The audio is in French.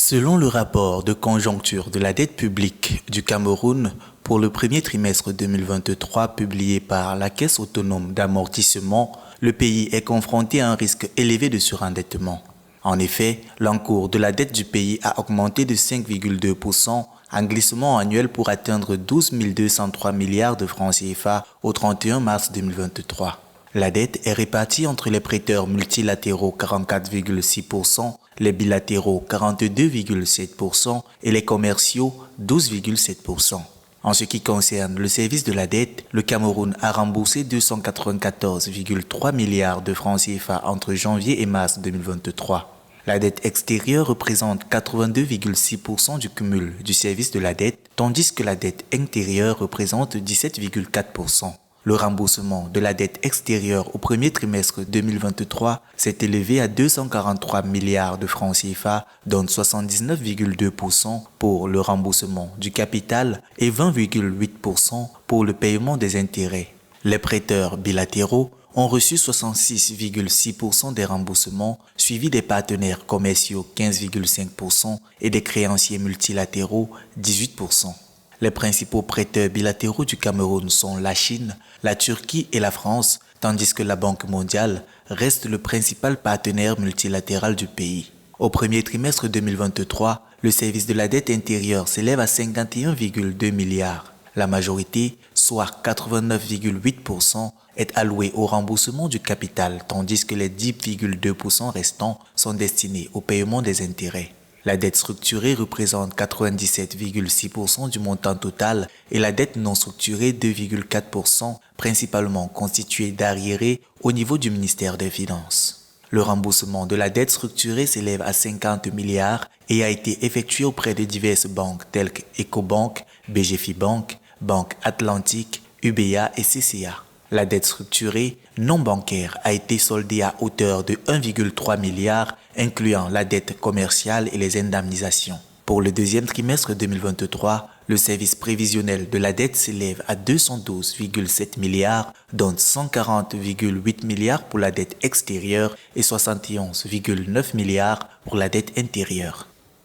Selon le rapport de conjoncture de la dette publique du Cameroun pour le premier trimestre 2023 publié par la Caisse autonome d'amortissement, le pays est confronté à un risque élevé de surendettement. En effet, l'encours de la dette du pays a augmenté de 5,2% en glissement annuel pour atteindre 12 203 milliards de francs CFA au 31 mars 2023. La dette est répartie entre les prêteurs multilatéraux 44,6%, les bilatéraux 42,7% et les commerciaux 12,7%. En ce qui concerne le service de la dette, le Cameroun a remboursé 294,3 milliards de francs CFA entre janvier et mars 2023. La dette extérieure représente 82,6% du cumul du service de la dette, tandis que la dette intérieure représente 17,4%. Le remboursement de la dette extérieure au premier trimestre 2023 s'est élevé à 243 milliards de francs CFA, dont 79,2% pour le remboursement du capital et 20,8% pour le paiement des intérêts. Les prêteurs bilatéraux ont reçu 66,6% des remboursements, suivis des partenaires commerciaux 15,5% et des créanciers multilatéraux 18%. Les principaux prêteurs bilatéraux du Cameroun sont la Chine, la Turquie et la France, tandis que la Banque mondiale reste le principal partenaire multilatéral du pays. Au premier trimestre 2023, le service de la dette intérieure s'élève à 51,2 milliards. La majorité, soit 89,8%, est allouée au remboursement du capital, tandis que les 10,2% restants sont destinés au paiement des intérêts. La dette structurée représente 97,6% du montant total et la dette non structurée 2,4%, principalement constituée d'arriérés au niveau du ministère des Finances. Le remboursement de la dette structurée s'élève à 50 milliards et a été effectué auprès de diverses banques telles que Ecobank, BGFIBank, Banque Atlantique, UBA et CCA. La dette structurée non bancaire a été soldée à hauteur de 1,3 milliard, incluant la dette commerciale et les indemnisations. Pour le deuxième trimestre 2023, le service prévisionnel de la dette s'élève à 212,7 milliards, dont 140,8 milliards pour la dette extérieure et 71,9 milliards pour la dette intérieure.